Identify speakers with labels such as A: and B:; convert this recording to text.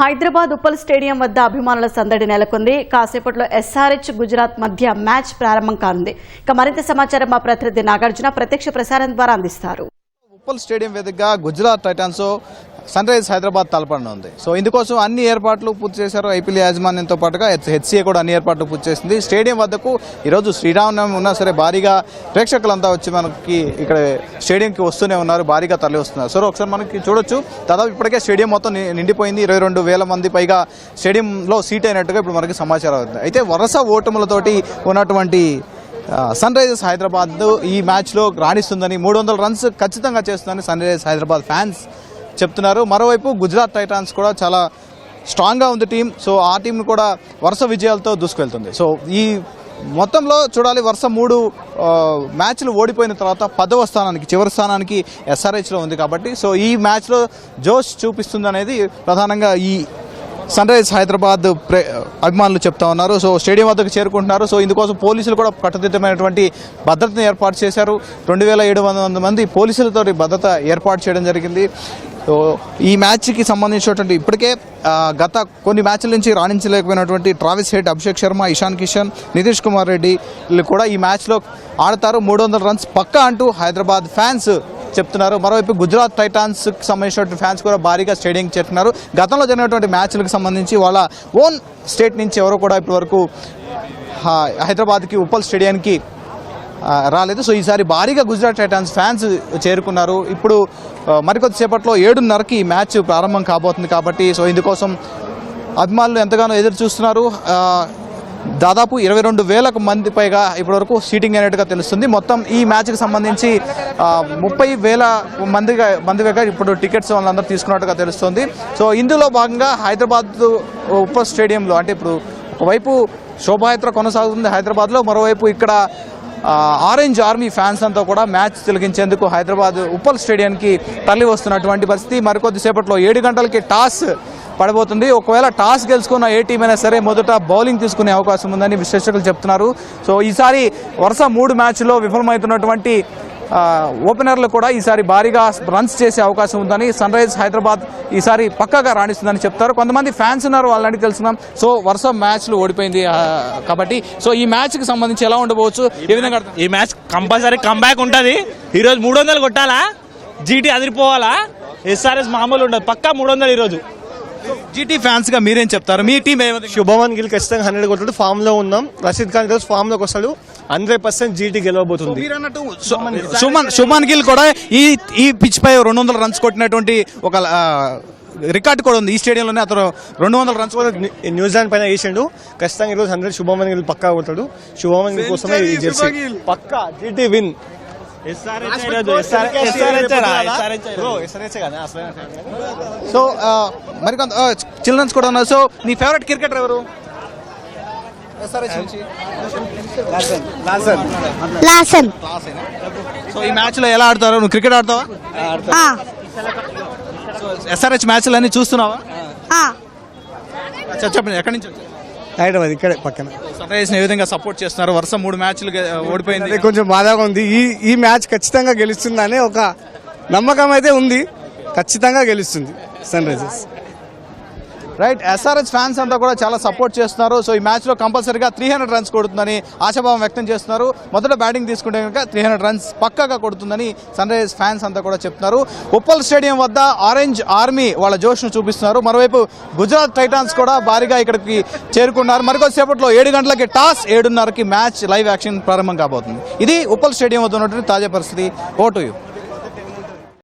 A: Hyderabad Uppal stadium వద్ద అభిమానుల సందడి నెలకొంది. కాసేపట్లో SRH గుజరాత్ మధ్య మ్యాచ్ ప్రారంభం కానుంది. ఇక మరింత సమాచారం మా ప్రతినిధి నాగార్జున ప్రత్యక్ష ప్రసారం ద్వారా అందిస్తారు.
B: ఉప్పల్ స్టేడియం వేదికగా Gujarat Titans Sunrisers Hyderabad తలపడనుంది. సో ఇందుకోసం అన్ని ఏర్పాట్లు పూర్తి చేశారు. IPL యాజమాన్యంతో పాటుగా HCA కూడా అన్ని ఏర్పాట్లు పూర్తి చేసింది. స్టేడియం వద్దకు ఈరోజు శ్రీరామనవమి ఉన్నా సరే భారీగా ప్రేక్షకులంతా వచ్చి మనకి ఇక్కడ స్టేడియంకి వస్తూనే ఉన్నారు, భారీగా తరలి వస్తున్నారు. సో ఒకసారి మనకి చూడొచ్చు, దాదాపు ఇప్పటికే స్టేడియం మొత్తం నిండిపోయింది. 22,000 మంది పైగా స్టేడియంలో సీట్ అయినట్టుగా ఇప్పుడు మనకి సమాచారం అవుతుంది. అయితే వరుస ఓటములతోటి ఉన్నటువంటి సన్ రైజర్స్ హైదరాబాద్ ఈ మ్యాచ్లో రాణిస్తుందని, 300 రన్స్ ఖచ్చితంగా చేస్తుందని సన్ రైజర్స్ హైదరాబాద్ ఫ్యాన్స్ చెప్తున్నారు. మరోవైపు గుజరాత్ టైటాన్స్ కూడా చాలా స్ట్రాంగ్గా ఉంది టీం. సో ఆ టీంను కూడా వరుస విజయాలతో దూసుకెళ్తుంది. సో ఈ మొత్తంలో చూడాలి, వరుస 3 మ్యాచ్లు ఓడిపోయిన తర్వాత 10వ స్థానానికి, చివరి స్థానానికి SRHలో ఉంది. కాబట్టి సో ఈ మ్యాచ్లో జోష్ చూపిస్తుంది అనేది ప్రధానంగా ఈ సన్ రైజర్స్ హైదరాబాద్ అభిమానులు చెప్తా ఉన్నారు. సో స్టేడియం వద్దకు చేరుకుంటున్నారు. సో ఇందుకోసం పోలీసులు కూడా కట్టుదిట్టమైనటువంటి భద్రతను ఏర్పాటు చేశారు. 2,700 మంది పోలీసులతో భద్రత ఏర్పాటు చేయడం జరిగింది. సో ఈ మ్యాచ్కి సంబంధించినటువంటి ఇప్పటికే గత కొన్ని మ్యాచ్ల నుంచి రాణించలేకపోయినటువంటి ట్రావిస్ హెడ్, అభిషేక్ శర్మ, ఇషాన్ కిషన్, నితీష్ కుమార్ రెడ్డి కూడా ఈ మ్యాచ్లో ఆడతారు. 300 రన్స్ పక్కా అంటూ హైదరాబాద్ ఫ్యాన్స్ చెప్తున్నారు. మరోవైపు గుజరాత్ టైటాన్స్కి సంబంధించినటువంటి ఫ్యాన్స్ కూడా భారీగా స్టేడియంకి చేరుతున్నారు. గతంలో జరిగినటువంటి మ్యాచ్లకు సంబంధించి వాళ్ళ ఓన్ స్టేట్ నుంచి ఎవరు కూడా ఇప్పటివరకు హైదరాబాద్కి ఉప్పల్ స్టేడియానికి రాలేదు. సో ఈసారి భారీగా గుజరాత్ టైటాన్స్ ఫ్యాన్స్ చేరుకున్నారు. ఇప్పుడు మరికొద్దిసేపట్లో 7:30కి మ్యాచ్ ప్రారంభం కాబోతుంది. కాబట్టి సో ఇందుకోసం అభిమానులు ఎంతగానో ఎదురు చూస్తున్నారు. దాదాపు 22,000 మంది పైగా ఇప్పటివరకు సీటింగ్ అయినట్టుగా తెలుస్తుంది. మొత్తం ఈ మ్యాచ్కి సంబంధించి 30,000 మందిగా ఇప్పుడు టికెట్స్ వాళ్ళందరూ తీసుకున్నట్టుగా తెలుస్తుంది. సో ఇందులో భాగంగా హైదరాబాద్ ఉప్పల్ స్టేడియంలో, అంటే ఇప్పుడు ఒకవైపు శోభాయాత్ర కొనసాగుతుంది హైదరాబాద్లో, మరోవైపు ఇక్కడ ఆరెంజ్ ఆర్మీ ఫ్యాన్స్ అంతా కూడా మ్యాచ్ తిలకించేందుకు హైదరాబాద్ ఉప్పల్ స్టేడియానికి తరలి వస్తున్నటువంటి పరిస్థితి. మరికొద్దిసేపట్లో 7 గంటలకి టాస్ పడబోతుంది. ఒకవేళ టాస్ గెలుచుకున్న ఏ టీం అయినా సరే మొదట బౌలింగ్ తీసుకునే అవకాశం ఉందని విశ్లేషకులు చెప్తున్నారు. సో ఈసారి వరుస 3 మ్యాచ్ల్లో విఫలమవుతున్నటువంటి ఓపెనర్లు కూడా ఈసారి భారీగా రన్స్ చేసే అవకాశం ఉందని, సన్ రైజర్స్ హైదరాబాద్ ఈసారి పక్కాగా రాణిస్తుందని చెప్తారు. కొంతమంది ఫ్యాన్స్ ఉన్నారు, వాళ్ళని తెలుసుకున్నాం. సో వరుస మ్యాచ్లు ఓడిపోయింది కాబట్టి సో ఈ మ్యాచ్కి సంబంధించి ఎలా ఉండబోవచ్చు, ఏ విధంగా?
C: ఈ మ్యాచ్ కంపల్సరీ కంబ్యాక్ ఉంటుంది. ఈరోజు 300 కొట్టాలా, GT అదిరిపోవాలా, SRH మామూలు ఉండదు, పక్కా 300 ఈరోజు.
B: GT ఫ్యాన్స్ గా మీరేం చెప్తారు? మీ టీం
D: శుభమన్ గిల్ ఖచ్చితంగా 100 కొట్టాడు. ఫామ్ లో ఉన్నాం. రషీద్ ఖాన్ ఈరోజు ఫామ్ లోకి వస్తాడు. 100% GT గెలవబోతుంది.
B: శుభమన్ గిల్ కూడా ఈ పిచ్ పై 200 రన్స్ కొట్టినటువంటి ఒక రికార్డు కూడా ఉంది. ఈ స్టేడియంలోనే అతను 200 రన్స్ కూడా
D: న్యూజిలాండ్ పైన వేసిండు. ఖచ్చితంగా ఈరోజు 100 శుభమన్ గిల్ పక్కా కొట్టాడు. శుభమన్ గిల్ కోసమే ఈ జెర్సీ పక్కా GT విన్.
B: సో మరి కొంత చిల్డ్రన్స్ కూడా ఉన్నారు. సో నీ ఫేవరెట్ క్రికెటర్ ఎవరు? సో ఈ మ్యాచ్ లో ఎలా ఆడతారు? నువ్వు క్రికెట్ ఆడతావా? SRH మ్యాచ్లు అన్ని చూస్తున్నావా? చెప్పండి, ఎక్కడి నుంచి వచ్చారు?
D: హైదరాబాద్ ఇక్కడే పక్కన.
B: సన్ రైజర్స్ ఏ విధంగా సపోర్ట్ చేస్తున్నారు? వరుస 3 మ్యాచ్లు ఓడిపోయింది,
D: కొంచెం బాధగా ఉంది. ఈ మ్యాచ్ ఖచ్చితంగా గెలుస్తుందనే ఒక నమ్మకం అయితే ఉంది. ఖచ్చితంగా గెలుస్తుంది Sunrisers.
B: Right, SRH fans అంతా కూడా చాలా సపోర్ట్ చేస్తున్నారు. సో ఈ మ్యాచ్లో కంపల్సరీగా 300 రన్స్ కొడుతుందని ఆశాభావం వ్యక్తం చేస్తున్నారు. మొదట బ్యాటింగ్ తీసుకుంటే కనుక 300 రన్స్ పక్కాగా కొడుతుందని సన్ రైజర్స్ ఫ్యాన్స్ అంతా కూడా చెప్తున్నారు. ఉప్పల్ స్టేడియం వద్ద ఆరెంజ్ ఆర్మీ వాళ్ళ జోష్ను చూపిస్తున్నారు. మరోవైపు గుజరాత్ టైటాన్స్ కూడా భారీగా ఇక్కడికి చేరుకున్నారు. మరికొద్దిసేపట్లో 7 గంటలకి టాస్, 7:30కి మ్యాచ్ లైవ్ యాక్షన్ ప్రారంభం కాబోతుంది. ఇది ఉప్పల్ స్టేడియం వద్ద ఉన్నటువంటి తాజా పరిస్థితి. Vote you.